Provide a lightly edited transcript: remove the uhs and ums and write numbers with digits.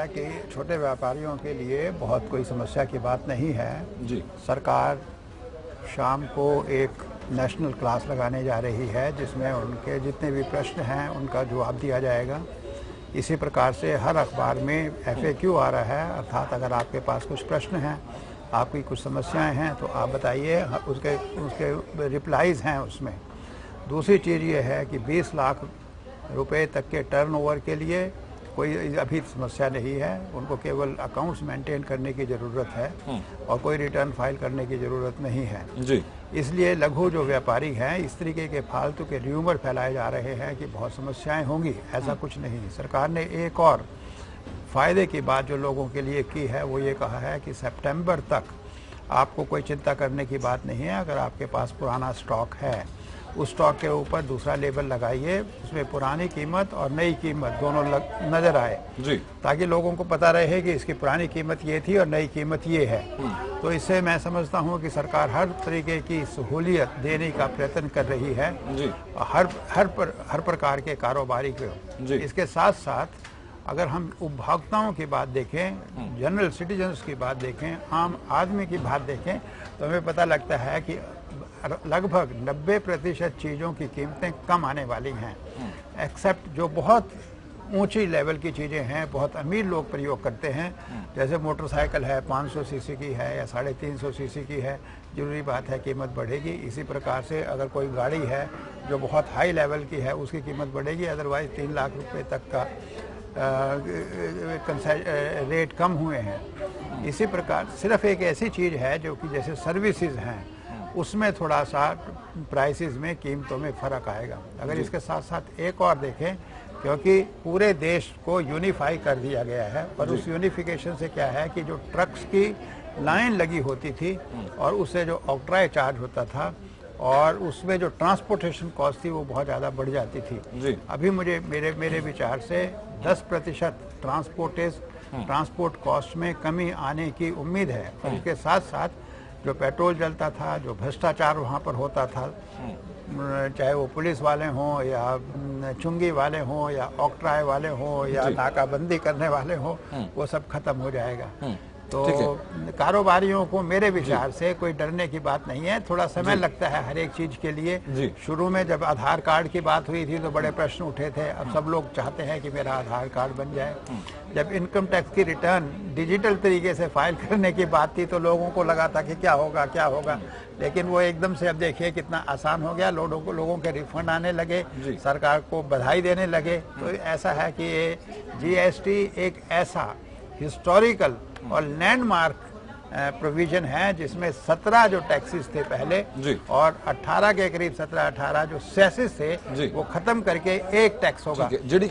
है कि छोटे व्यापारियों के लिए बहुत कोई समस्या की बात नहीं है जी। सरकार शाम को एक नेशनल क्लास लगाने जा रही है जिसमें उनके जितने भी प्रश्न हैं उनका जवाब दिया जाएगा। इसी प्रकार से हर अखबार में FAQ आ रहा है, अर्थात अगर आपके पास कुछ प्रश्न हैं, आपकी कुछ समस्याएं हैं तो आप बताइए, उसके रिप्लाईज़ हैं उसमें। दूसरी चीज़ ये है कि 20 लाख रुपए तक के टर्नओवर के लिए कोई अभी समस्या नहीं है, उनको केवल अकाउंट्स मेंटेन करने की ज़रूरत है और कोई रिटर्न फाइल करने की ज़रूरत नहीं है जी। इसलिए लघु जो व्यापारी हैं इस तरीके के फालतू के र्यूमर फैलाए जा रहे हैं कि बहुत समस्याएं होंगी, ऐसा कुछ नहीं। सरकार ने एक और फ़ायदे की बात जो लोगों के लिए की है वो ये कहा है कि सितंबर तक आपको कोई चिंता करने की बात नहीं है। अगर आपके पास पुराना स्टॉक है, उस स्टॉक के ऊपर दूसरा लेबल लगाइए, उसमें पुरानी कीमत और नई कीमत दोनों नज़र आए जी। ताकि लोगों को पता रहे कि इसकी पुरानी कीमत ये थी और नई कीमत ये है। तो इससे मैं समझता हूँ कि सरकार हर तरीके की सहूलियत देने का प्रयत्न कर रही है जी। हर प्रकार के कारोबारी को। इसके साथ साथ अगर हम उपभोक्ताओं की बात देखें, जनरल सिटीजन्स की बात देखें, आम आदमी की बात देखें, तो हमें पता लगता है कि लगभग 90% चीज़ों की कीमतें कम आने वाली हैं, एक्सेप्ट जो बहुत ऊंची लेवल की चीज़ें हैं, बहुत अमीर लोग प्रयोग करते हैं। जैसे मोटरसाइकिल है, 500 सीसी की है या 350 सीसी की है, जरूरी बात है कीमत बढ़ेगी। इसी प्रकार से अगर कोई गाड़ी है जो बहुत हाई लेवल की है उसकी कीमत बढ़ेगी, अदरवाइज़ 3 लाख रुपए तक का रेट कम हुए हैं। इसी प्रकार सिर्फ एक ऐसी चीज़ है जो कि जैसे सर्विसेज हैं उसमें थोड़ा सा प्राइसेस में, कीमतों में फ़र्क आएगा। अगर इसके साथ साथ एक और देखें, क्योंकि पूरे देश को यूनिफाई कर दिया गया है और उस यूनिफिकेशन से क्या है कि जो ट्रक्स की लाइन लगी होती थी और उससे जो ऑक्ट्राई चार्ज होता था और उसमें जो ट्रांसपोर्टेशन कॉस्ट थी वो बहुत ज़्यादा बढ़ जाती थी। अभी मुझे मेरे विचार से 10% ट्रांसपोर्ट कॉस्ट में कमी आने की उम्मीद है। और इसके साथ साथ जो पेट्रोल जलता था, जो भ्रष्टाचार वहाँ पर होता था, चाहे वो पुलिस वाले हों या चुंगी वाले हों या ऑक्ट्राई वाले हों या नाकाबंदी करने वाले हों, वो सब खत्म हो जाएगा। तो कारोबारियों को मेरे विचार से कोई डरने की बात नहीं है। थोड़ा समय लगता है हर एक चीज के लिए। शुरू में जब आधार कार्ड की बात हुई थी तो बड़े प्रश्न उठे थे, अब सब लोग चाहते हैं कि मेरा आधार कार्ड बन जाए। जब इनकम टैक्स की रिटर्न डिजिटल तरीके से फाइल करने की बात थी तो लोगों को लगा था कि क्या होगा, लेकिन वो एकदम से अब देखिए कितना आसान हो गया। लोगों के रिफंड आने लगे, सरकार को बधाई देने लगे। तो ऐसा है कि ये GST एक ऐसा हिस्टोरिकल और लैंडमार्क प्रोविजन है जिसमें 17 जो टैक्सेस थे पहले और 18 के करीब 17-18 जो सेसेस थे वो खत्म करके एक टैक्स होगा।